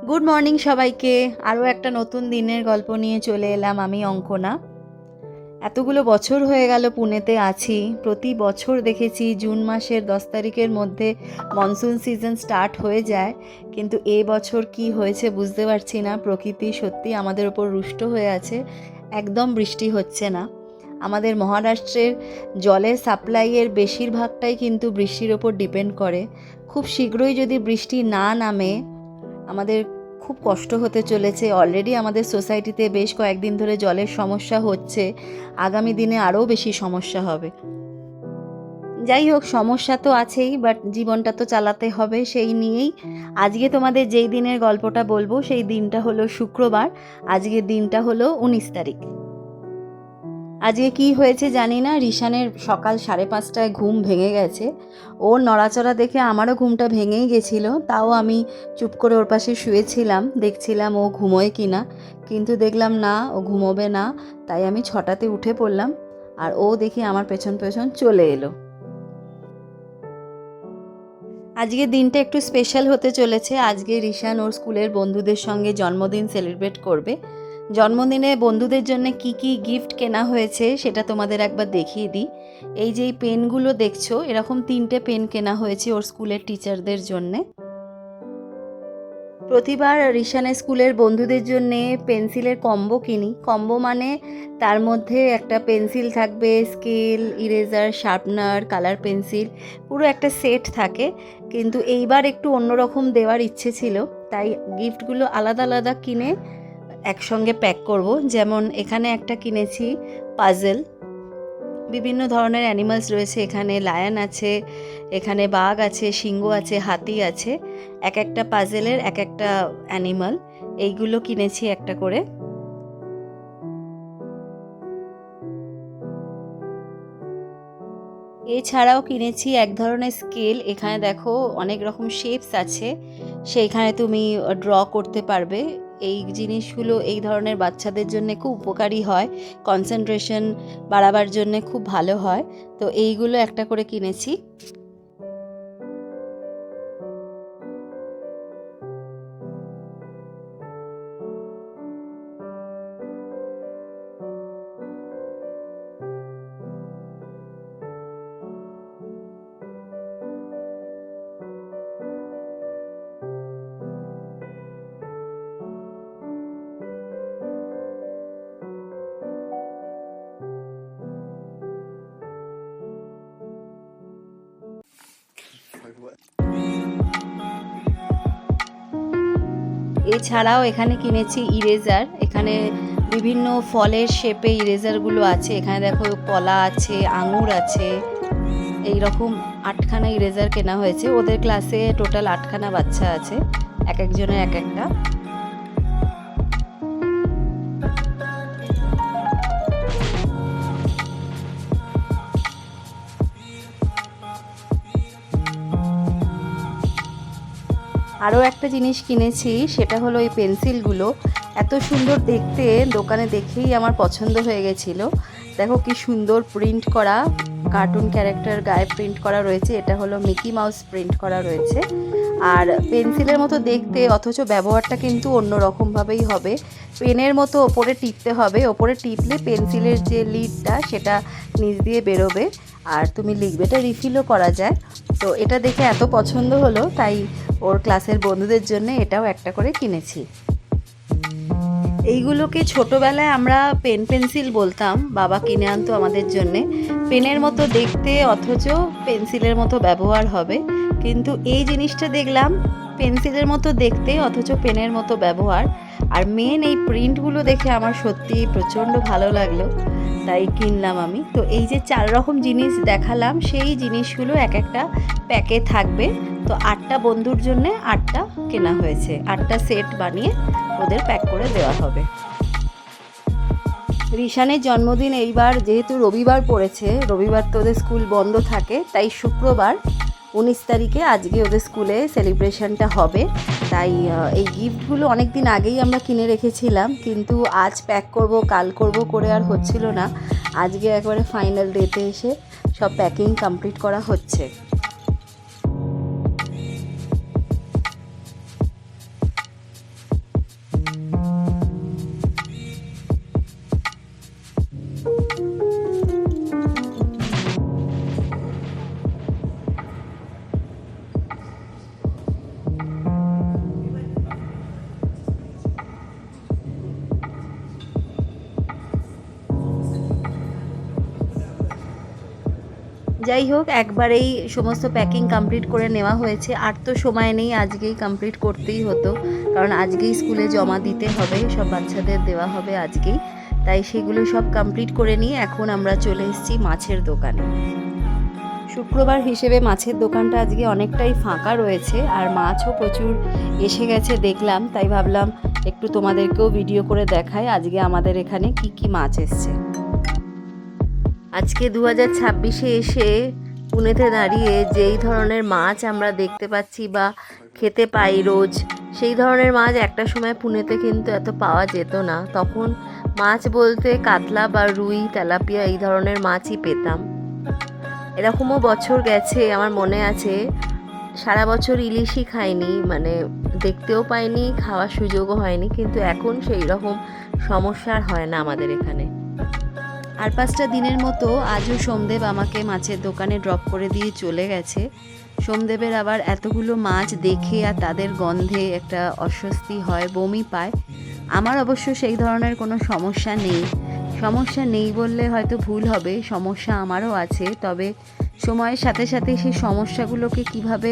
Good morning সবাইকে। আরও একটা নতুন দিনের গল্প নিয়ে চলে এলাম আমি অঙ্কনা। এতগুলো বছর হয়ে গেল পুনেতে আছি। প্রতি বছর দেখেছি জুন মাসের 10 তারিখের মধ্যে মনসুন সিজন স্টার্ট হয়ে যায়, কিন্তু এই বছর কি হয়েছে বুঝতে পারছি না। প্রকৃতি সত্যি আমাদের ওপর রুষ্ট হয়ে আছে, একদম বৃষ্টি হচ্ছে না। আমাদের মহারাষ্ট্রের জলের সাপ্লাইয়ের বেশিরভাগটাই কিন্তু বৃষ্টির ওপর ডিপেন্ড করে। খুব শীঘ্রই যদি বৃষ্টি না নামে আমাদের খুব কষ্ট হতে চলেছে। অলরেডি আমাদের সোসাইটিতে বেশ কয়েকদিন ধরে জলের সমস্যা হচ্ছে, আগামী দিনে আরও বেশি সমস্যা হবে। যাই হোক, সমস্যা তো আছেই, বাট জীবনটা তো চালাতে হবে, সেই নিয়েই আজকে তোমাদের যেই দিনের গল্পটা বলবো সেই দিনটা হলো শুক্রবার। আজকের দিনটা হলো 19 তারিখ। আজকে কি হয়েছে জানি না, রিশানের সকাল 5:30টায় ঘুম ভেঙে গেছে। ওর নড়াচড়া দেখে আমারও ঘুমটা ভেঙেই গেছিলো, তাও আমি চুপ করে ওর পাশে শুয়েছিলাম, দেখছিলাম ও ঘুমোয় কি না। কিন্তু দেখলাম না, ও ঘুমোবে না। তাই আমি 6টাতে উঠে পড়লাম, আর ও দেখি আমার পেছন পেছন চলে এলো। আজকের দিনটা একটু স্পেশাল হতে চলেছে। আজকে রিশান ওর স্কুলের বন্ধুদের সঙ্গে জন্মদিন সেলিব্রেট করবে। জন্মদিনে বন্ধুদের জন্য কি কি গিফট কেনা হয়েছে সেটা তোমাদের একবার দেখিয়ে দিই। এই যে এই পেনগুলো দেখছো, এরকম 3টে পেন কেনা হয়েছে ওর স্কুলের টিচারদের জন্যে। প্রতিবার রিশানের স্কুলের বন্ধুদের জন্যে পেন্সিলের কম্বো কিনি। কম্বো মানে তার মধ্যে একটা পেন্সিল থাকবে, scale, eraser, sharpener, colour pencil, পুরো একটা সেট থাকে। কিন্তু এইবার একটু অন্যরকম দেওয়ার ইচ্ছে ছিল, তাই গিফটগুলো আলাদা আলাদা কিনে একসঙ্গে প্যাক করব। যেমন এখানে একটা কিনেছি পাজেল, বিভিন্ন ধরনের অ্যানিমালস রয়েছে এখানে। লায়ন আছে, এখানে বাঘ আছে, সিংহ আছে, হাতি আছে। এক একটা পাজেলের এক একটা অ্যানিমাল, এইগুলো কিনেছি একটা করে। এছাড়াও কিনেছি এক ধরনের স্কেল। এখানে দেখো অনেক রকম শেপস আছে, সেইখানে তুমি ড্র করতে পারবে। এই জিনিসগুলো এই ধরনের বাচ্চাদের জন্য খুব উপকারী হয়, কনসেন্ট্রেশন বাড়াবার জন্য খুব ভালো হয়। তো এইগুলো একটা করে কিনেছি। এছাড়াও এখানে কিনেছি ইরেজার। এখানে বিভিন্ন ফলের শেপে ইরেজারগুলো আছে। এখানে দেখো কলা আছে, আঙুর আছে, এই রকম 8খানা ইরেজার কেনা হয়েছে। ওদের ক্লাসে টোটাল 8খানা বাচ্চা আছে, এক একজনের এক একটা। আরও একটা জিনিস কিনেছি, সেটা হলো এই পেন্সিলগুলো। এত সুন্দর দেখতে, দোকানে দেখেই আমার পছন্দ হয়ে গেছিলো। দেখো কি সুন্দর প্রিন্ট করা, কার্টুন ক্যারেক্টার গায়ে প্রিন্ট করা রয়েছে। এটা হলো মিকি মাউস প্রিন্ট করা রয়েছে। আর পেন্সিলের মতো দেখতে, অথচ ব্যবহারটা কিন্তু অন্য রকমভাবেই হবে। পেনের মতো ওপরে টিপতে হবে, ওপরে টিপলে পেন্সিলের যে লিডটা সেটা নিচ দিয়ে বেরোবে, আর তুমি লিখবে। এটা রিফিলও করা যায়। তো এটা দেখে এত পছন্দ হলো, তাই ওর ক্লাসের বন্ধুদের জন্য এটাও একটা করে কিনেছি। এইগুলোকে ছোটোবেলায় আমরা পেন পেন্সিল বলতাম, বাবা কিনে আনতো আমাদের জন্যে। পেনের মতো দেখতে, অথচ পেন্সিলের মতো ব্যবহার হবে। কিন্তু এই জিনিসটা দেখলাম পেন্সিলের মতো দেখতে, অথচ পেনের মতো ব্যবহার। আর মেন এই প্রিন্টগুলো দেখে আমার সত্যি প্রচণ্ড ভালো লাগলো, তাই কিনলাম আমি। তো এই যে 4 রকম জিনিস দেখালাম, সেই জিনিসগুলো এক একটা প্যাকে থাকবে। তো 8টা বন্ধুর জন্য 8টা কেনা হয়েছে, 8টা সেট বানিয়ে ওদের প্যাক করে দেওয়া হবে। রিশানের জন্মদিন এইবার যেহেতু রবিবার পড়েছে, রবিবার তো ওদের স্কুল বন্ধ থাকে, তাই শুক্রবার 19 তারিখে আজকে ওদের স্কুলে সেলিব্রেশনটা হবে। তাই এই গিফটগুলো অনেক দিন আগেই আমরা কিনে রেখেছিলাম, কিন্তু আজ প্যাক করব কাল করব করে আর হচ্ছিল না। আজকে একবারে ফাইনাল ডেতে এসে সব প্যাকিং কমপ্লিট করা হচ্ছে। যাই হোক, একবারেই সমস্ত প্যাকিং কমপ্লিট করে নেওয়া হয়েছে। আর তো সময় নেই, আজকেই কমপ্লিট করতেই হতো, কারণ আজকেই স্কুলে জমা দিতে হবে, সব বাচ্চাদের দেওয়া হবে আজকেই। তাই সেগুলো সব কমপ্লিট করে নিয়ে এখন আমরা চলে এসেছি মাছের দোকানে। শুক্রবার হিসেবে মাছের দোকানটা আজকে অনেকটাই ফাঁকা রয়েছে, আর মাছও প্রচুর এসে গেছে দেখলাম। তাই ভাবলাম একটু তোমাদেরকেও ভিডিও করে দেখাই আজকে আমাদের এখানে কি কি মাছ এসছে। আজকে 2026-এ এসে পুনেতে দাঁড়িয়ে যেই ধরনের মাছ আমরা দেখতে পাচ্ছি বা খেতে পাই রোজ, সেই ধরনের মাছ একটা সময় পুনেতে কিন্তু এত পাওয়া যেত না। তখন মাছ বলতে কাতলা বা রুই, তেলাপিয়া এই ধরনের মাছই পেতাম। এরকমও বছর গেছে, আমার মনে আছে সারা বছর ইলিশই খাইনি, মানে দেখতেও পাইনি, খাওয়ার সুযোগও হয়নি। কিন্তু এখন সেই রকম সমস্যা আর হয় না আমাদের এখানে। আর 5টা দিনের মতো আজও সোমদেব আমাকে মাছের দোকানে ড্রপ করে দিয়ে চলে গেছে। সোমদেবের আবার এতগুলো মাছ দেখে আর তাদের গন্ধে একটা অস্বস্তি হয়, বমি পায়। আমার অবশ্য সেই ধরনের কোনো সমস্যা নেই। সমস্যা নেই বললে হয়তো ভুল হবে, সমস্যা আমারও আছে। তবে সময়ের সাথে সাথে সেই সমস্যাগুলোকে কিভাবে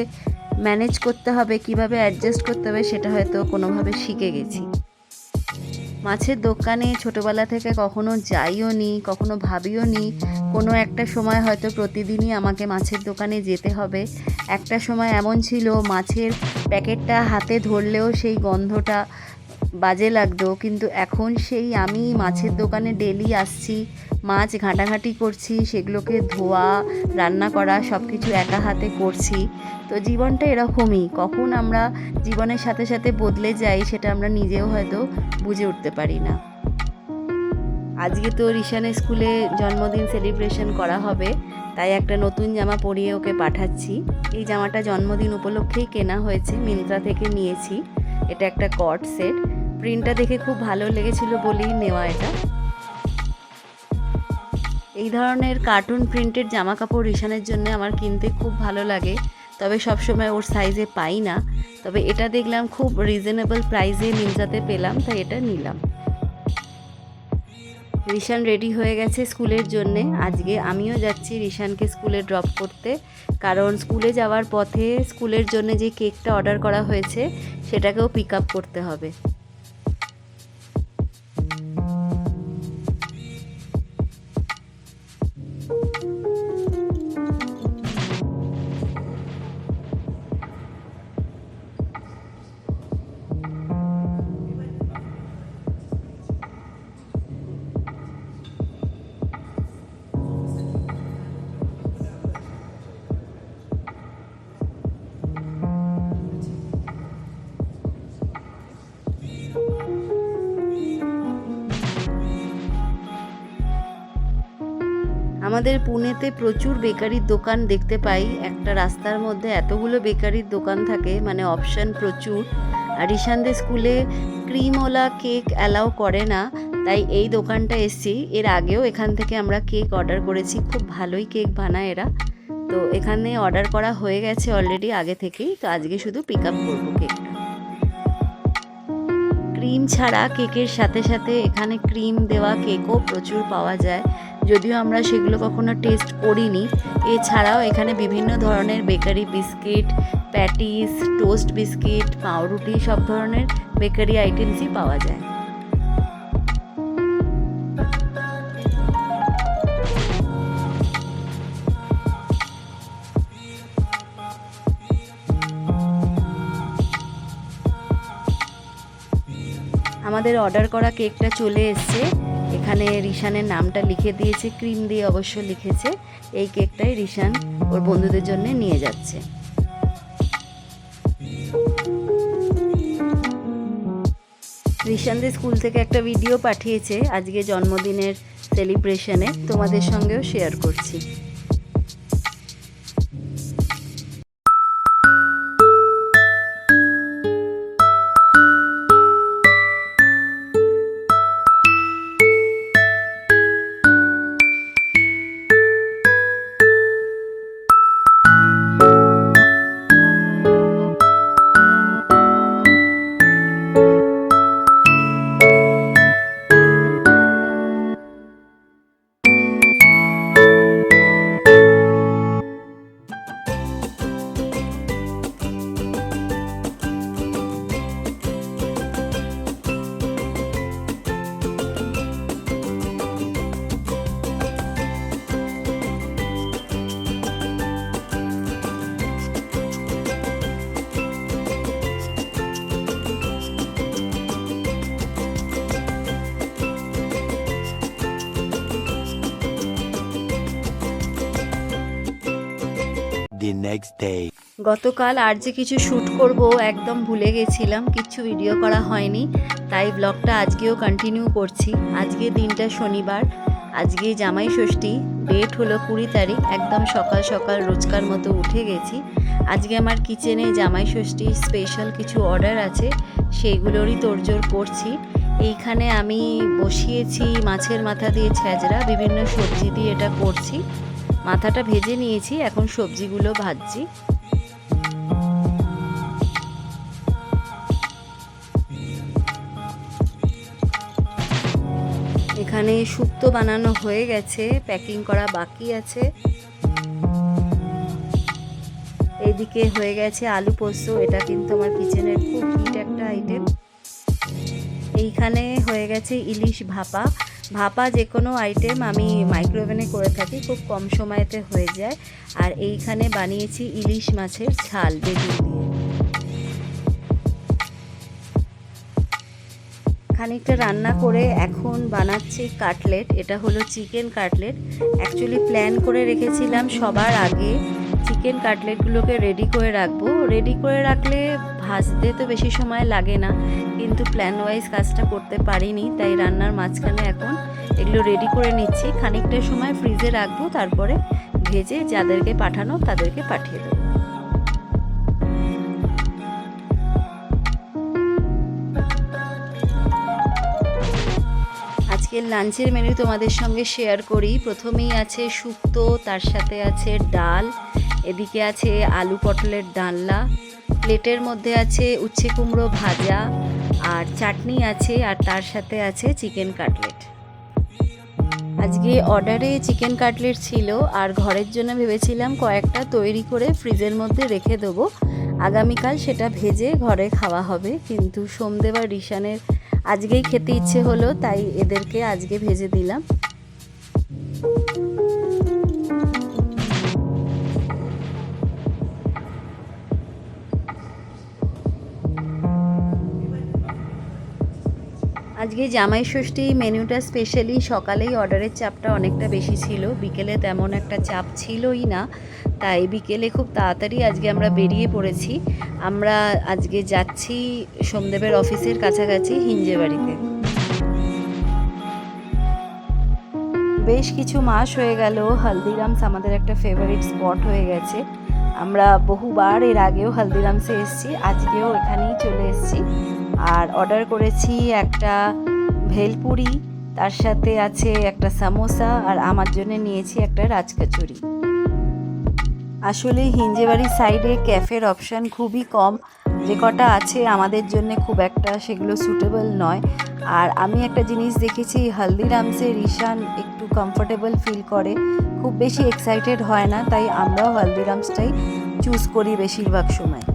ম্যানেজ করতে হবে, কিভাবে অ্যাডজাস্ট করতে হবে, সেটা হয়তো কোনোভাবে শিখে গেছি। মাছের দোকানে ছোটোবেলা থেকে কখনো যাইও নি, কখনো ভাবিও নি কোনো একটা সময় হয়তো প্রতিদিনই আমাকে মাছের দোকানে যেতে হবে। একটা সময় এমন ছিল, মাছের প্যাকেটটা হাতে ধরলেও সেই গন্ধটা বাজে লাগতো। কিন্তু এখন সেই আমি মাছের দোকানে ডেলি আসছি, মাছ ঘাঁটাঘাঁটি করছি, সেগুলোকে ধোয়া, রান্না করা সব কিছু একা হাতে করছি। তো জীবনটা এরকমই, কখন আমরা জীবনের সাথে সাথে বদলে যাই সেটা আমরা নিজেও হয়তো বুঝে উঠতে পারি না। আজকে তো রিশানের স্কুলে জন্মদিন সেলিব্রেশন করা হবে, তাই একটা নতুন জামা পরিয়ে ওকে পাঠাচ্ছি। এই জামাটা জন্মদিন উপলক্ষেই কেনা হয়েছে, মিন্ত্রা থেকে নিয়েছি। এটা একটা কট সেট, প্রিন্টটা দেখে খুব ভালো লেগেছিল বলেই নেওয়া এটা। এই ধরনের কার্টুন প্রিন্টেড জামা কাপড় রিশানের জন্য আমার কিনতে খুব ভালো লাগে, তবে সবসময় ওর সাইজে পাই না। তবে এটা দেখলাম খুব রিজনেবল প্রাইসে মিন্ত্রাতে পেলাম, তাই এটা নিলাম। রিশান রেডি হয়ে গেছে স্কুলের জন্যে। আজকে আমিও যাচ্ছি রিশানকে স্কুলে ড্রপ করতে, কারণ স্কুলে যাওয়ার পথে স্কুলের জন্য যে কেকটা অর্ডার করা হয়েছে সেটাকেও পিক আপ করতে হবে। আমাদের পুনেতে প্রচুর বেকারির দোকান দেখতে পাই। একটা রাস্তার মধ্যে এতগুলো বেকারির দোকান থাকে, মানে অপশান প্রচুর। আর রিশানদের স্কুলে ক্রিমওয়ালা কেক অ্যালাউ করে না, তাই এই দোকানটা এসছি। এর আগেও এখান থেকে আমরা কেক অর্ডার করেছি, খুব ভালোই কেক বানায় এরা। তো এখানে অর্ডার করা হয়ে গেছে অলরেডি আগে থেকেই, তো আজকে শুধু পিক আপ করবো কেকটা। ক্রিম ছাড়া কেকের সাথে সাথে এখানে ক্রিম দেওয়া কেকও প্রচুর পাওয়া যায়, যদিও আমরা সেগুলো কখনো টেস্ট করিনি। এছাড়াও এখানে বিভিন্ন ধরনের bakery biscuit, patties, toast biscuit, পাউরুটি, সব ধরনের বেকারি আইটেমসই পাওয়া যায়। আমাদের অর্ডার করা কেকটা চলে এসছে। এখানে রিশানের নামটা লিখে দিয়েছে, ক্রিম দিয়ে অবশ্য লিখেছে। এই কেকটাই রিশান ওর বন্ধুদের জন্য নিয়ে যাচ্ছে। রিশানদের স্কুল থেকে একটা ভিডিও পাঠিয়েছে আজকে জন্মদিনের সেলিব্রেশনে, তোমাদের সঙ্গেও শেয়ার করছি। next day. গতকাল আর যে কিছু শ্যুট করব একদম ভুলে গেছিলাম, কিচ্ছু ভিডিও করা হয়নি, তাই ব্লগটা আজকেও কন্টিনিউ করছি। আজকে দিনটা শনিবার, আজকে জামাই ষষ্ঠী, ডেট হলো 20 তারিখ। একদম সকাল সকাল রোজকার মতো উঠে গেছি। আজকে আমার কিচেনে জামাই ষষ্ঠী স্পেশাল কিছু অর্ডার আছে, সেইগুলোরই তোড়জোড় করছি। এইখানে আমি বসিয়েছি মাছের মাথা দিয়ে ছ্যাঁচড়া, বিভিন্ন সবজি দিয়ে এটা করছি। মাথাটা ভেজে নিয়েছি, এখন সবজিগুলো ভাজছি। এখানে শুক্তো বানানো হয়ে গেছে, প্যাকিং করা বাকি আছে। এইদিকে হয়ে গেছে আলু পোস্ত, এটা কিন্তু আমার কিচেনের খুব হিট একটা আইটেম। এইখানে হয়ে গেছে ইলিশ ভাপা। ভাপা যে কোনো আইটেম আমি মাইক্রোওভেনে করে থাকি, খুব কম সময়তে হয়ে যায়। আর এইখানে বানিয়েছি ইলিশ মাছের ঝাল বেগুন দিয়ে। খানিকটা রান্না করে এখন বানাচ্ছি কাটলেট। এটা হলো চিকেন কাটলেট। অ্যাকচুয়ালি প্ল্যান করে রেখেছিলাম সবার আগে চিকেন কাটলেটগুলোকে রেডি করে রাখবো। রেডি করে রাখলে ভাজতে তো বেশি সময় লাগে না, কিন্তু প্ল্যান ওয়াইজ কাজটা করতে পারিনি, তাই রান্নার মাঝখানে এখন এগুলো রেডি করে নিচ্ছি। খানিকটা সময় ফ্রিজে রাখবো, তারপরে ভেজে যাদেরকে পাঠানো তাদেরকে পাঠিয়ে দেবো। আজকের লাঞ্চের মেনু তোমাদের সঙ্গে শেয়ার করি। প্রথমেই আছে শুক্তো, তার সাথে আছে ডাল, এদিকে আছে আলু পটলের ডালনা, প্লেটের মধ্যে আছে উচ্ছে কুমড়ো ভাজা, আর চাটনি আছে, আর তার সাথে আছে চিকেন কাটলেট। আজকে অর্ডারে চিকেন কাটলেট ছিল, আর ঘরের জন্য ভেবেছিলাম কয়েকটা তৈরি করে ফ্রিজের মধ্যে রেখে দেবো, আগামীকাল সেটা ভেজে ঘরে খাওয়া হবে। কিন্তু সোমদেব আর রিশানের আজকেই খেতে ইচ্ছে হলো, তাই এদেরকে আজকে ভেজে দিলাম। আজকে জামাই ষষ্ঠী মেনুটা স্পেশালি সকালেই অর্ডারের চাপটা অনেকটা বেশি ছিল, বিকেলে তেমন একটা চাপ ছিলই না, তাই বিকেলে খুব তাড়াতাড়ি আজকে আমরা বেরিয়ে পড়েছি। আমরা আজকে যাচ্ছি সোমদেবের অফিসের কাছাকাছি হিঞ্জেবাড়িতে। বেশ কিছু মাস হয়ে গেল হলদিরামস আমাদের একটা ফেভারিট স্পট হয়ে গেছে। আমরা বহুবার এর আগেও হলদিরামসে এসেছি, আজকেও এখানেই চলে এসেছি। আর অর্ডার করেছি একটা ভেলপুরি, তার সাথে আছে একটা সামোসা, আর আমার জন্য নিয়েছি একটা রাজকচুরি। আসলে হিঞ্জেবাড়ির সাইডে ক্যাফের অপশান খুবই কম, যে কটা আছে আমাদের জন্য খুব একটা সেগুলো সুটেবল নয়। আর আমি একটা জিনিস দেখেছি, হলদিরামসে রিশান একটু কমফোর্টেবল ফিল করে, খুব বেশি এক্সাইটেড হয় না, তাই আমরাও হলদিরামসটাই চুজ করি বেশিরভাগ সময়।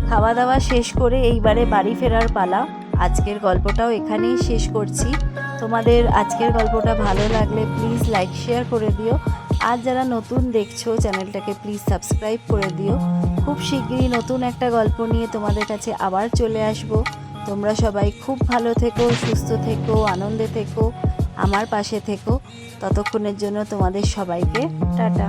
খাওয়া দাওয়া শেষ করে এইবারে বাড়ি ফেরার পালা। আজকের গল্পটাও এখানেই শেষ করছি। তোমাদের আজকের গল্পটা ভালো লাগলে প্লিজ লাইক শেয়ার করে দিও। আর যারা নতুন দেখছো চ্যানেলটাকে প্লিজ সাবস্ক্রাইব করে দিও। খুব শিগগিরই নতুন একটা গল্প নিয়ে তোমাদের কাছে আবার চলে আসব। তোমরা সবাই খুব ভালো থেকো, সুস্থ থেকো, আনন্দে থেকো, আমার পাশে থেকো। ততক্ষণের জন্য তোমাদের সবাইকে টাটা।